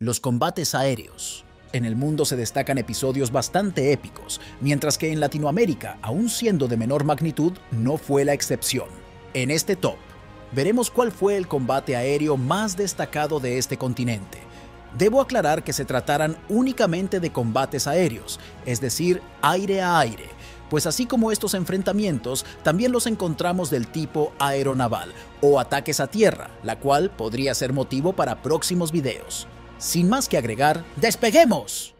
Los combates aéreos. En el mundo se destacan episodios bastante épicos, mientras que en Latinoamérica, aun siendo de menor magnitud, no fue la excepción. En este top, veremos cuál fue el combate aéreo más destacado de este continente. Debo aclarar que se trataran únicamente de combates aéreos, es decir, aire a aire, pues así como estos enfrentamientos, también los encontramos del tipo aeronaval o ataques a tierra, la cual podría ser motivo para próximos videos. Sin más que agregar, ¡despeguemos!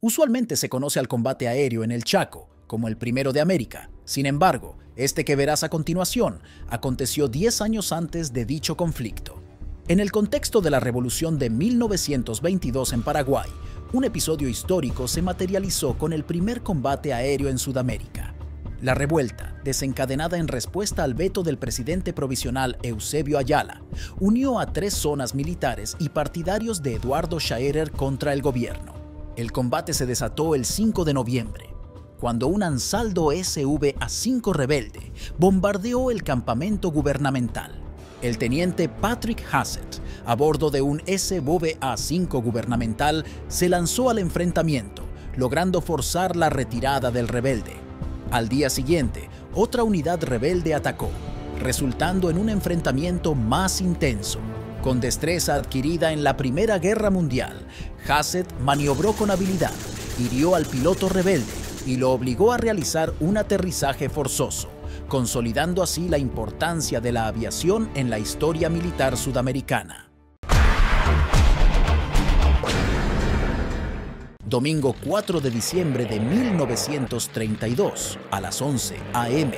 Usualmente se conoce al combate aéreo en el Chaco como el primero de América. Sin embargo, este que verás a continuación aconteció 10 años antes de dicho conflicto. En el contexto de la Revolución de 1922 en Paraguay, un episodio histórico se materializó con el primer combate aéreo en Sudamérica. La revuelta, desencadenada en respuesta al veto del presidente provisional Eusebio Ayala, unió a 3 zonas militares y partidarios de Eduardo Schaerer contra el gobierno. El combate se desató el 5 de noviembre, cuando un Ansaldo SV-A5 rebelde bombardeó el campamento gubernamental. El teniente Patrick Hassett, a bordo de un SV-A5 gubernamental, se lanzó al enfrentamiento, logrando forzar la retirada del rebelde. Al día siguiente, otra unidad rebelde atacó, resultando en un enfrentamiento más intenso. Con destreza adquirida en la Primera Guerra Mundial, Hassett maniobró con habilidad, hirió al piloto rebelde y lo obligó a realizar un aterrizaje forzoso, consolidando así la importancia de la aviación en la historia militar sudamericana. Domingo 4 de diciembre de 1932, a las 11 a.m.,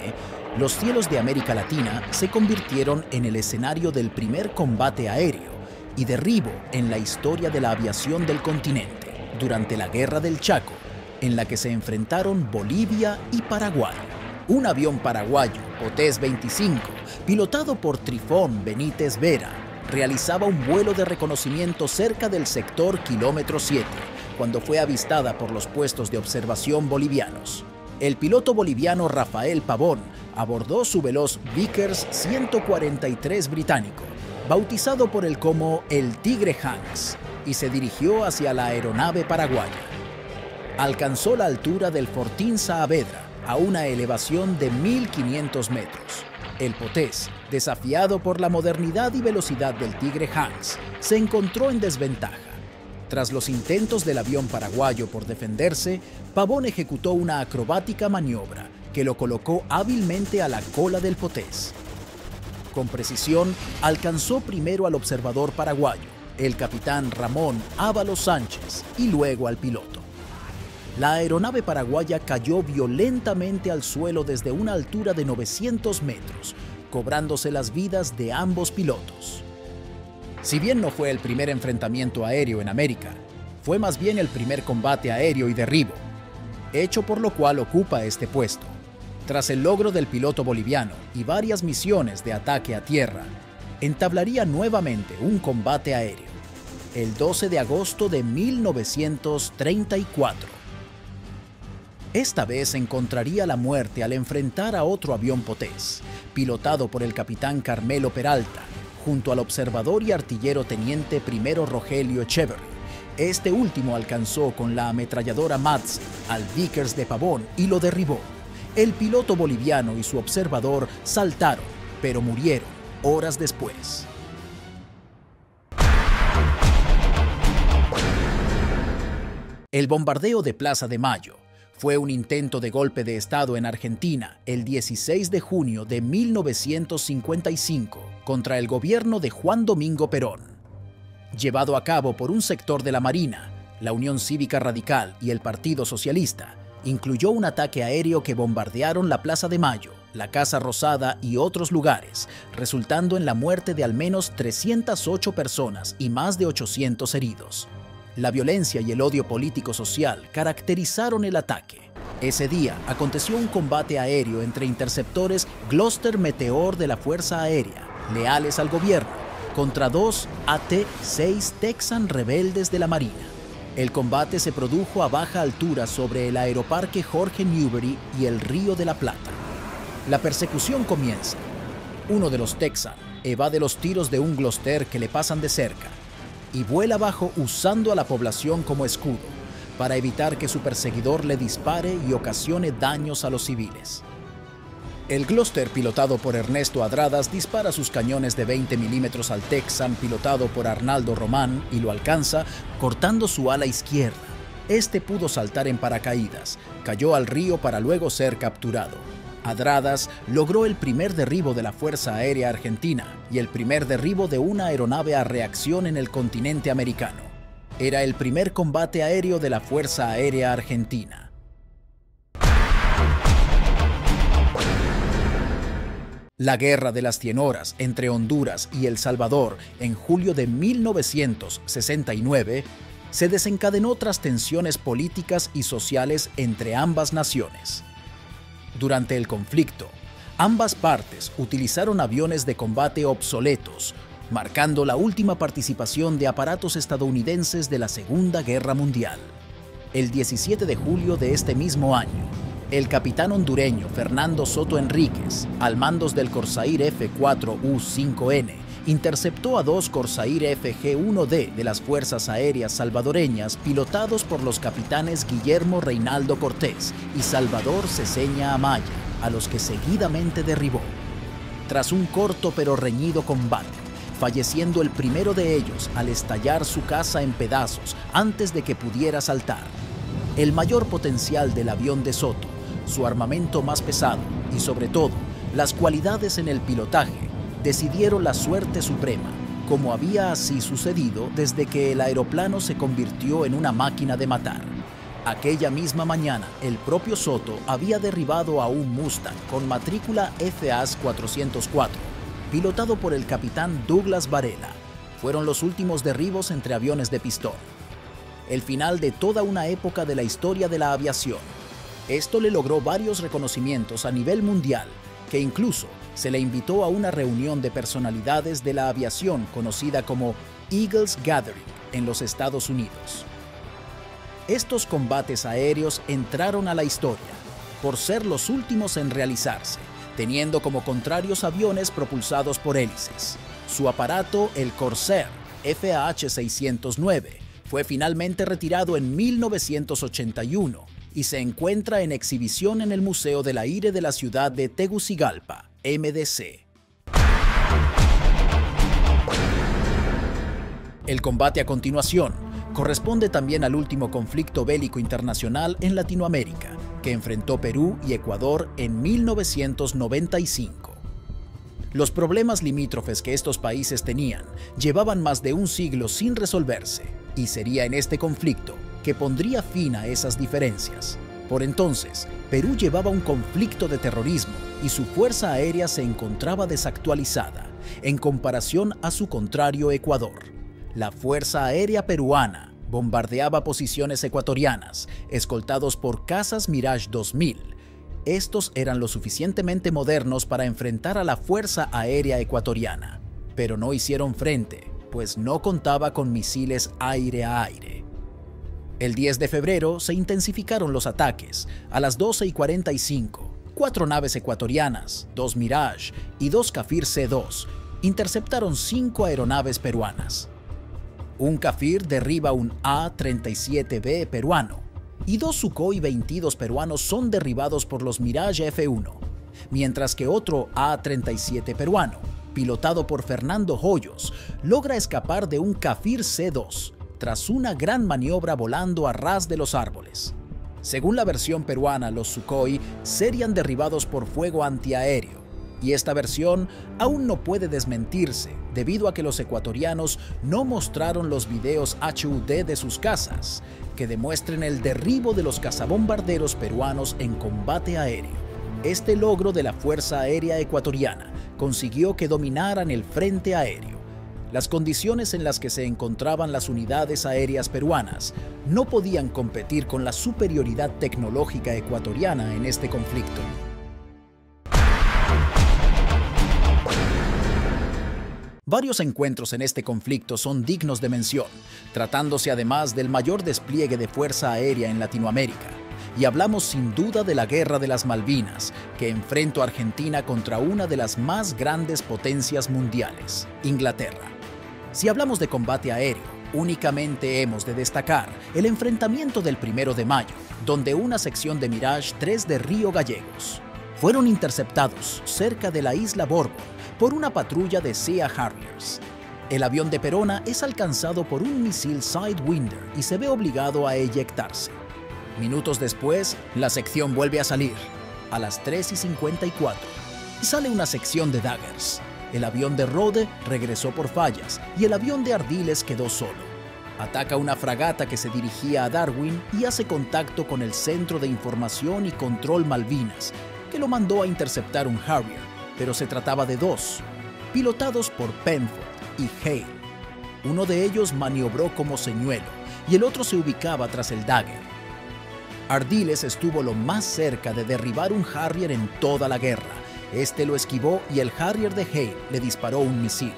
los cielos de América Latina se convirtieron en el escenario del primer combate aéreo y derribo en la historia de la aviación del continente, durante la Guerra del Chaco, en la que se enfrentaron Bolivia y Paraguay. Un avión paraguayo, Potés 25, pilotado por Trifón Benítez Vera, realizaba un vuelo de reconocimiento cerca del sector kilómetro 7, cuando fue avistada por los puestos de observación bolivianos. El piloto boliviano Rafael Pavón abordó su veloz Vickers 143 británico, bautizado por él como el Tigre Hanks, y se dirigió hacia la aeronave paraguaya. Alcanzó la altura del Fortín Saavedra, a una elevación de 1.500 metros. El Potés, desafiado por la modernidad y velocidad del Tigre Hanks, se encontró en desventaja. Tras los intentos del avión paraguayo por defenderse, Pavón ejecutó una acrobática maniobra que lo colocó hábilmente a la cola del Potés. Con precisión, alcanzó primero al observador paraguayo, el capitán Ramón Ábalos Sánchez, y luego al piloto. La aeronave paraguaya cayó violentamente al suelo desde una altura de 900 metros, cobrándose las vidas de ambos pilotos. Si bien no fue el primer enfrentamiento aéreo en América, fue más bien el primer combate aéreo y derribo, hecho por lo cual ocupa este puesto. Tras el logro del piloto boliviano y varias misiones de ataque a tierra, entablaría nuevamente un combate aéreo, el 12 de agosto de 1934. Esta vez encontraría la muerte al enfrentar a otro avión Potés, pilotado por el capitán Carmelo Peralta, junto al observador y artillero teniente primero Rogelio Echeverry. Este último alcanzó con la ametralladora Madsen al Vickers de Pavón y lo derribó. El piloto boliviano y su observador saltaron, pero murieron horas después. El bombardeo de Plaza de Mayo fue un intento de golpe de Estado en Argentina el 16 de junio de 1955 contra el gobierno de Juan Domingo Perón. Llevado a cabo por un sector de la Marina, la Unión Cívica Radical y el Partido Socialista, incluyó un ataque aéreo que bombardearon la Plaza de Mayo, la Casa Rosada y otros lugares, resultando en la muerte de al menos 308 personas y más de 800 heridos. La violencia y el odio político-social caracterizaron el ataque. Ese día aconteció un combate aéreo entre interceptores Gloster Meteor de la Fuerza Aérea, leales al gobierno, contra 2 AT-6 Texan rebeldes de la Marina. El combate se produjo a baja altura sobre el aeroparque Jorge Newbery y el Río de la Plata. La persecución comienza. Uno de los Texan, evade los tiros de un Gloster que le pasan de cerca y vuela bajo usando a la población como escudo para evitar que su perseguidor le dispare y ocasione daños a los civiles. El Gloster, pilotado por Ernesto Adradas, dispara sus cañones de 20 milímetros al Texan, pilotado por Arnaldo Román, y lo alcanza cortando su ala izquierda. Este pudo saltar en paracaídas, cayó al río para luego ser capturado. Adradas logró el primer derribo de la Fuerza Aérea Argentina y el primer derribo de una aeronave a reacción en el continente americano. Era el primer combate aéreo de la Fuerza Aérea Argentina. La Guerra de las 100 Horas entre Honduras y El Salvador en julio de 1969 se desencadenó tras tensiones políticas y sociales entre ambas naciones. Durante el conflicto, ambas partes utilizaron aviones de combate obsoletos, marcando la última participación de aparatos estadounidenses de la Segunda Guerra Mundial. El 17 de julio de este mismo año, el capitán hondureño Fernando Soto Enríquez, al mando del Corsair F-4U-5N, interceptó a dos Corsair FG-1D de las Fuerzas Aéreas Salvadoreñas pilotados por los capitanes Guillermo Reinaldo Cortés y Salvador Ceseña Amaya, a los que seguidamente derribó. Tras un corto pero reñido combate, falleciendo el primero de ellos al estallar su casa en pedazos antes de que pudiera saltar. El mayor potencial del avión de Soto, su armamento más pesado y, sobre todo, las cualidades en el pilotaje, decidieron la suerte suprema, como había así sucedido desde que el aeroplano se convirtió en una máquina de matar. Aquella misma mañana, el propio Soto había derribado a un Mustang con matrícula FAS-404, pilotado por el capitán Douglas Varela. Fueron los últimos derribos entre aviones de pistón. El final de toda una época de la historia de la aviación. Esto le logró varios reconocimientos a nivel mundial, que incluso se le invitó a una reunión de personalidades de la aviación conocida como Eagles Gathering en los Estados Unidos. Estos combates aéreos entraron a la historia por ser los últimos en realizarse, teniendo como contrarios aviones propulsados por hélices. Su aparato, el Corsair FAH-609, fue finalmente retirado en 1981 y se encuentra en exhibición en el Museo del Aire de la ciudad de Tegucigalpa, MDC. El combate a continuación corresponde también al último conflicto bélico internacional en Latinoamérica, que enfrentó Perú y Ecuador en 1995. Los problemas limítrofes que estos países tenían llevaban más de un siglo sin resolverse, y sería en este conflicto que pondría fin a esas diferencias. Por entonces, Perú llevaba un conflicto de terrorismo y su fuerza aérea se encontraba desactualizada en comparación a su contrario Ecuador. La Fuerza Aérea Peruana bombardeaba posiciones ecuatorianas, escoltados por cazas Mirage 2000. Estos eran lo suficientemente modernos para enfrentar a la Fuerza Aérea Ecuatoriana, pero no hicieron frente, pues no contaba con misiles aire a aire. El 10 de febrero se intensificaron los ataques. A las 12:45, 4 naves ecuatorianas, 2 Mirage y 2 Kafir C-2 interceptaron 5 aeronaves peruanas. Un Kafir derriba un A-37B peruano y 2 Sukhoi 22 peruanos son derribados por los Mirage F-1, mientras que otro A-37 peruano, pilotado por Fernando Hoyos, logra escapar de un Kafir C-2 tras una gran maniobra volando a ras de los árboles. Según la versión peruana, los Sukhoi serían derribados por fuego antiaéreo, y esta versión aún no puede desmentirse debido a que los ecuatorianos no mostraron los videos HUD de sus cazas que demuestren el derribo de los cazabombarderos peruanos en combate aéreo. Este logro de la Fuerza Aérea Ecuatoriana consiguió que dominaran el frente aéreo. Las condiciones en las que se encontraban las unidades aéreas peruanas no podían competir con la superioridad tecnológica ecuatoriana en este conflicto. Varios encuentros en este conflicto son dignos de mención, tratándose además del mayor despliegue de fuerza aérea en Latinoamérica. y hablamos sin duda de la Guerra de las Malvinas, que enfrentó a Argentina contra una de las más grandes potencias mundiales, Inglaterra. Si hablamos de combate aéreo, únicamente hemos de destacar el enfrentamiento del 1 de mayo, donde una sección de Mirage 3 de Río Gallegos fueron interceptados cerca de la isla Bourbon por una patrulla de Sea Harriers. El avión de Perona es alcanzado por un misil Sidewinder y se ve obligado a eyectarse. Minutos después, la sección vuelve a salir. A las 3:54, sale una sección de Daggers. El avión de Rode regresó por fallas y el avión de Ardiles quedó solo. Ataca una fragata que se dirigía a Darwin y hace contacto con el Centro de Información y Control Malvinas, que lo mandó a interceptar un Harrier, pero se trataba de dos, pilotados por Penford y Hale. Uno de ellos maniobró como señuelo y el otro se ubicaba tras el Dagger. Ardiles estuvo lo más cerca de derribar un Harrier en toda la guerra. Este lo esquivó y el Harrier de Hale le disparó un misil.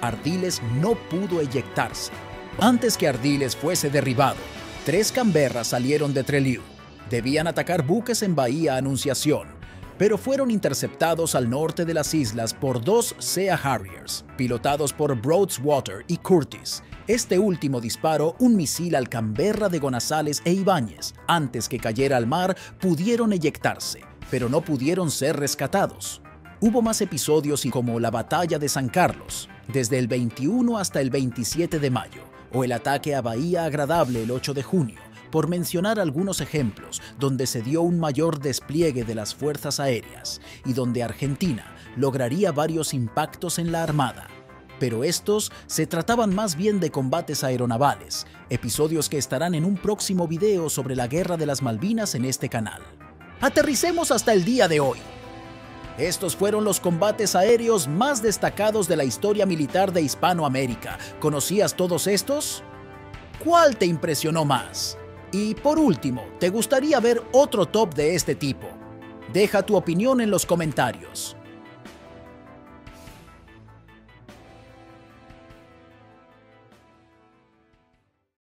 Ardiles no pudo eyectarse. Antes que Ardiles fuese derribado, 3 Canberras salieron de Trelew. Debían atacar buques en Bahía Anunciación, pero fueron interceptados al norte de las islas por 2 Sea Harriers, pilotados por Broadswater y Curtis. Este último disparó un misil al Canberra de González e Ibáñez. Antes que cayera al mar, pudieron eyectarse, pero no pudieron ser rescatados. Hubo más episodios como la Batalla de San Carlos, desde el 21 hasta el 27 de mayo, o el ataque a Bahía Agradable el 8 de junio, por mencionar algunos ejemplos donde se dio un mayor despliegue de las fuerzas aéreas y donde Argentina lograría varios impactos en la Armada. Pero estos se trataban más bien de combates aeronavales, episodios que estarán en un próximo video sobre la Guerra de las Malvinas en este canal. Aterricemos hasta el día de hoy. Estos fueron los combates aéreos más destacados de la historia militar de Hispanoamérica. ¿Conocías todos estos? ¿Cuál te impresionó más? Y por último, ¿te gustaría ver otro top de este tipo? Deja tu opinión en los comentarios.